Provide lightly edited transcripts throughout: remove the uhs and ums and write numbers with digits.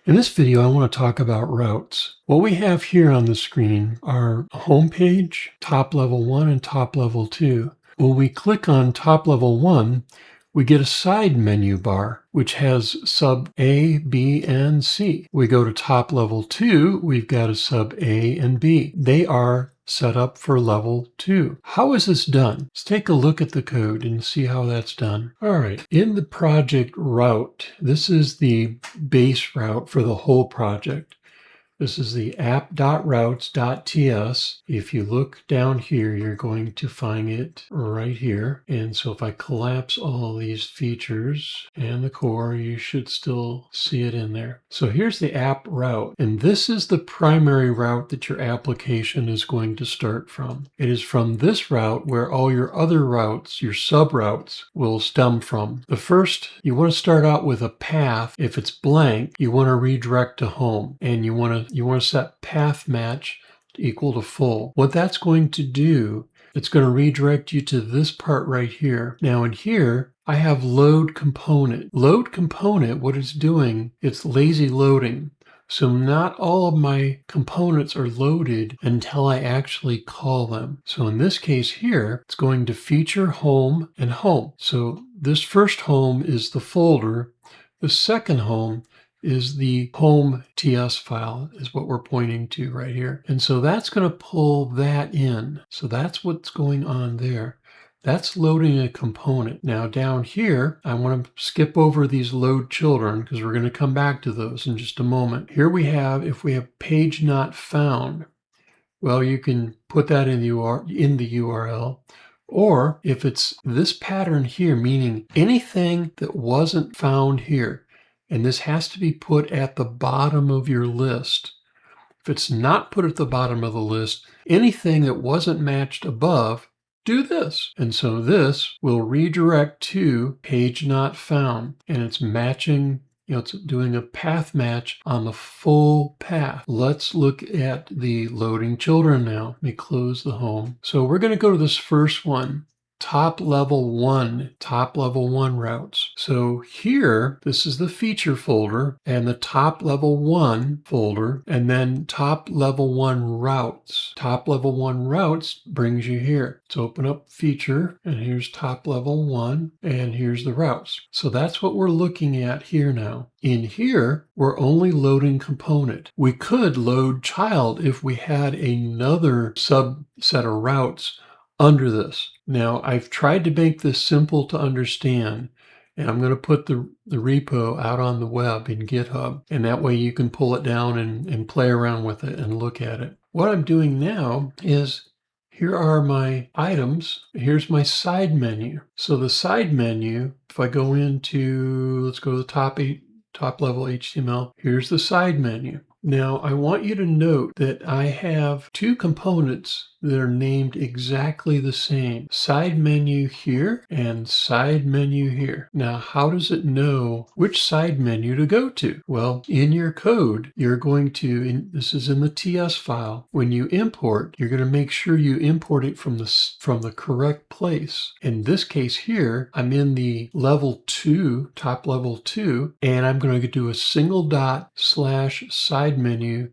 In this video, I want to talk about routes. What we have here on the screen are home page, top level 1 and top level 2. When we click on top level 1, we get a side menu bar, which has sub A, B, and C. We go to top level 2, we've got a sub A and B. They are set up for level 2. How is this done? Let's take a look at the code and see how that's done. All right, in the project route, this is the base route for the whole project. This is the app.routes.ts. If you look down here, you're going to find it right here. And so if I collapse all these features and the core, you should still see it in there. So here's the app route. And this is the primary route that your application is going to start from. It is from this route where all your other routes, your sub routes, will stem from. The first, you want to start out with a path. If it's blank, you want to redirect to home, and you want to set path match equal to full. What that's going to do, it's going to redirect you to this part right here. Now in here, I have load component. Load component, what it's doing, it's lazy loading. So not all of my components are loaded until I actually call them. So in this case here, it's going to feature home and home. So this first home is the folder. The second home is the home TS file, is what we're pointing to right here. And so that's going to pull that in. So that's what's going on there. That's loading a component. Now down here, I want to skip over these load children because we're going to come back to those in just a moment. Here we have, if we have page not found, well, you can put that in the URL. Or if it's this pattern here, meaning anything that wasn't found here, and this has to be put at the bottom of your list. If it's not put at the bottom of the list, anything that wasn't matched above, do this. And so this will redirect to page not found, and it's matching, it's doing a path match on the full path. Let's look at the loading children now. Let me close the home. So we're going to go to this first one. Top level 1 routes. So here, this is the feature folder and the top level 1 folder, and then top level 1 routes. Top level 1 routes brings you here. Let's open up feature, and here's top level 1, and here's the routes. So that's what we're looking at here now. In here, we're only loading component. We could load child if we had another subset of routes under this. Now, I've tried to make this simple to understand, and I'm going to put the repo out on the web in GitHub, and that way you can pull it down and play around with it and look at it. What I'm doing now is, here are my items. Here's my side menu. So the side menu, if I go into, let's go to the top level HTML, here's the side menu. Now, I want you to note that I have two components that are named exactly the same. Side menu here and side menu here. Now, how does it know which side menu to go to? Well, in your code, you're going to, this is in the TS file, when you import, you're going to make sure you import it from the correct place. In this case here, I'm in the level 2, top level 2, and I'm going to do a single dot / side menu.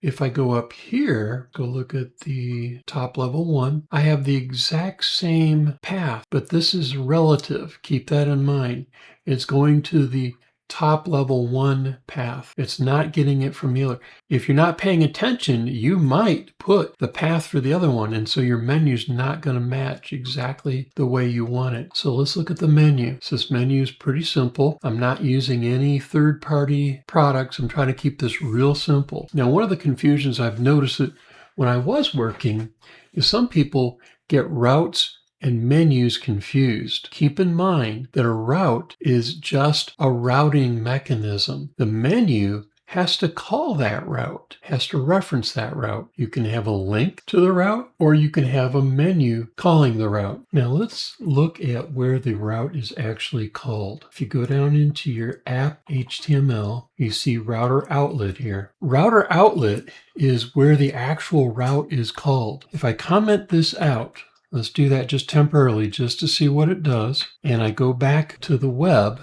If I go up here, go look at the top level 1, I have the exact same path, but this is relative. Keep that in mind. It's going to the top level 1 path. It's not getting it from the other. If you're not paying attention, you might put the path for the other one, and so your menu's not going to match exactly the way you want it. So let's look at the menu. So this menu is pretty simple. I'm not using any third-party products. I'm trying to keep this real simple. Now, one of the confusions I've noticed that when I was working is some people get routes and menus confused. Keep in mind that a route is just a routing mechanism. The menu has to call that route, has to reference that route. You can have a link to the route, or you can have a menu calling the route. Now let's look at where the route is actually called. If you go down into your app HTML, you see router outlet here. Router outlet is where the actual route is called. If I comment this out, let's do that just temporarily, just to see what it does, and I go back to the web,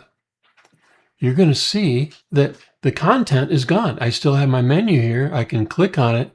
you're going to see that the content is gone. I still have my menu here. I can click on it,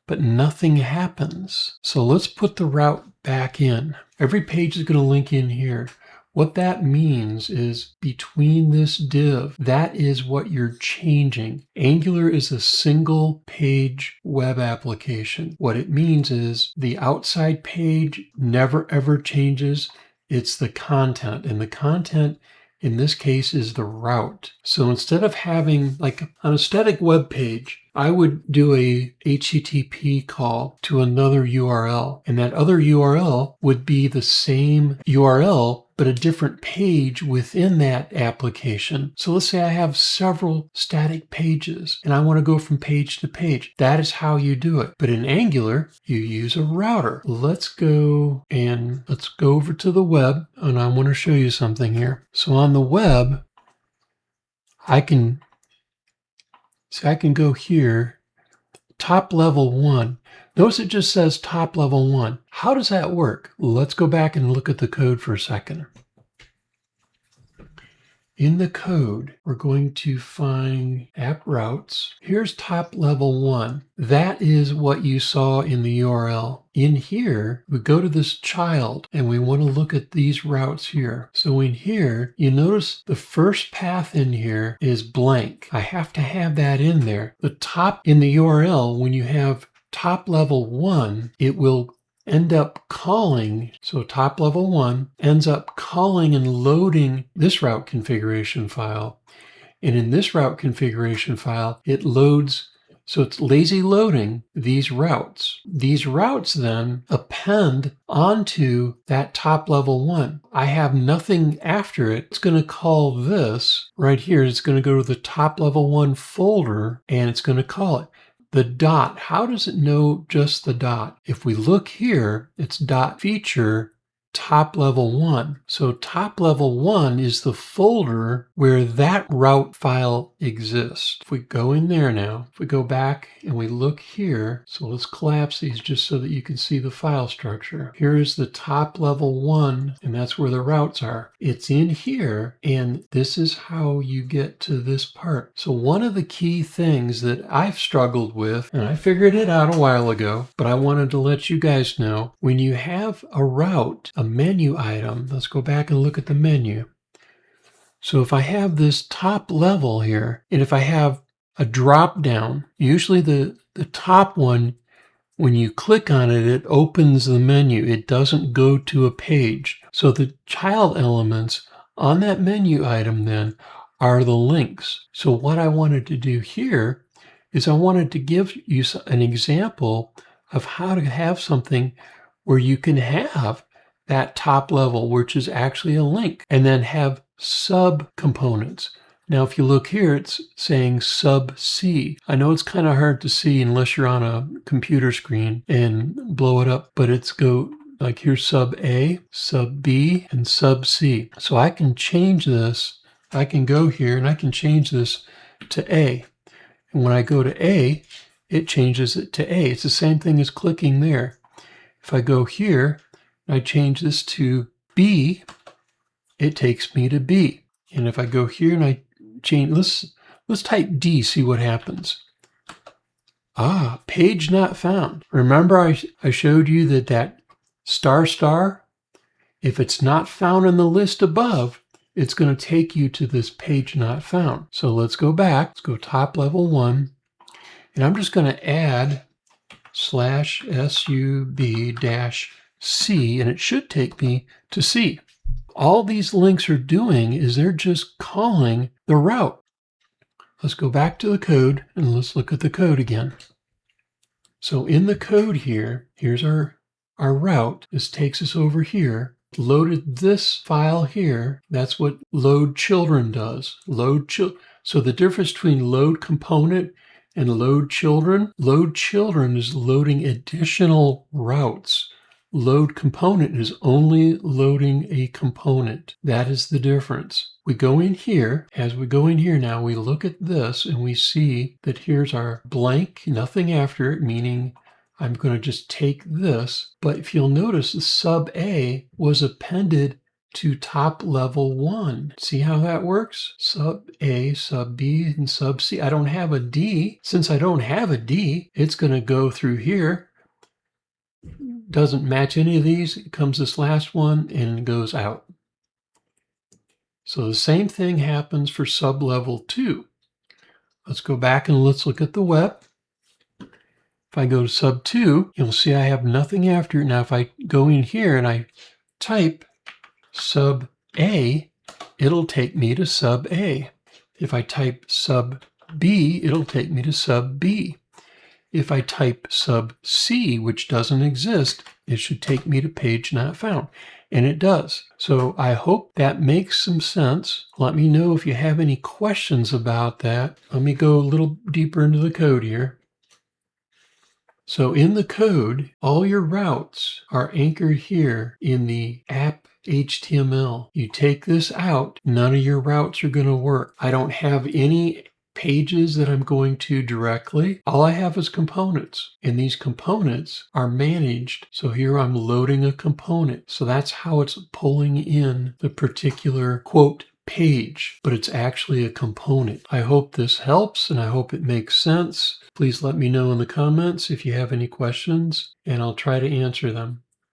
but nothing happens. So let's put the route back in. Every page is going to link in here. What that means is between this div, that is what you're changing. Angular is a single page web application. What it means is the outside page never ever changes. It's the content, and the content in this case is the route. So instead of having, like on a static web page, I would do a HTTP call to another URL, and that other URL would be the same URL, but a different page within that application. So let's say I have several static pages and I want to go from page to page. That is how you do it. But in Angular, you use a router. Let's go over to the web, and I want to show you something here. So on the web, I can go here, top level 1. Notice it just says top level 1. How does that work? Let's go back and look at the code for a second. In the code, we're going to find app routes. Here's top level 1. That is what you saw in the URL. In here, we go to this child and we want to look at these routes here. So in here, you notice the first path in here is blank. I have to have that in there. The top in the URL, when you have top level 1, it will end up calling, so top level 1 ends up calling and loading this route configuration file. And in this route configuration file, it loads, so it's lazy loading these routes. These routes then append onto that top level 1. I have nothing after it. It's going to call this right here. It's going to go to the top level 1 folder and it's going to call it. The dot, how does it know just the dot? If we look here, it's dot feature top level 1. So top level 1 is the folder where that route file exists. If we go in there now, if we go back and we look here, so let's collapse these just so that you can see the file structure. Here is the top level 1, and that's where the routes are. It's in here, and this is how you get to this part. So one of the key things that I've struggled with, and I figured it out a while ago, but I wanted to let you guys know, when you have a route, a menu item, let's go back and look at the menu. So if I have this top level here, and if I have a drop down, usually the top one, when you click on it, it opens the menu. It doesn't go to a page. So the child elements on that menu item then are the links. So what I wanted to do here is I wanted to give you an example of how to have something where you can have that top level, which is actually a link, and then have sub components. Now, if you look here, it's saying sub C. I know it's kind of hard to see unless you're on a computer screen and blow it up, but it's like here's sub A, sub B, and sub C. So I can change this. I can go here and I can change this to A. And when I go to A, it changes it to A. It's the same thing as clicking there. If I go here, I change this to B, it takes me to B. And if I go here and I change, let's type D, see what happens. Page not found. Remember I showed you that star, if it's not found in the list above, it's going to take you to this page not found. So let's go back, let's go top level 1, and I'm just going to add /sub-C, and it should take me to C. All these links are doing is they're just calling the route. Let's go back to the code and let's look at the code again. So in the code here, here's our route. This takes us over here. Loaded this file here. That's what load children does. So the difference between load component and load children is loading additional routes. Load component is only loading a component. That is the difference. We go in here. As we go in here now, we look at this and we see that here's our blank, nothing after it, meaning I'm going to just take this. But if you'll notice, the sub A was appended to top level 1. See how that works? Sub A, sub B, and sub C. I don't have a D. Since I don't have a D, it's going to go through here. Doesn't match any of these. It comes this last one and goes out. So the same thing happens for sub level 2. Let's go back and let's look at the web. If I go to sub 2, you'll see I have nothing after it. Now if I go in here and I type sub A, it'll take me to sub A. If I type sub B, it'll take me to sub B. If I type sub C, which doesn't exist, it should take me to page not found. And it does. So I hope that makes some sense. Let me know if you have any questions about that. Let me go a little deeper into the code here. So in the code, all your routes are anchored here in the app HTML. You take this out, none of your routes are going to work. I don't have any pages that I'm going to directly. All I have is components, and these components are managed. So here I'm loading a component. So that's how it's pulling in the particular quote page, but it's actually a component. I hope this helps and I hope it makes sense. Please let me know in the comments if you have any questions and I'll try to answer them.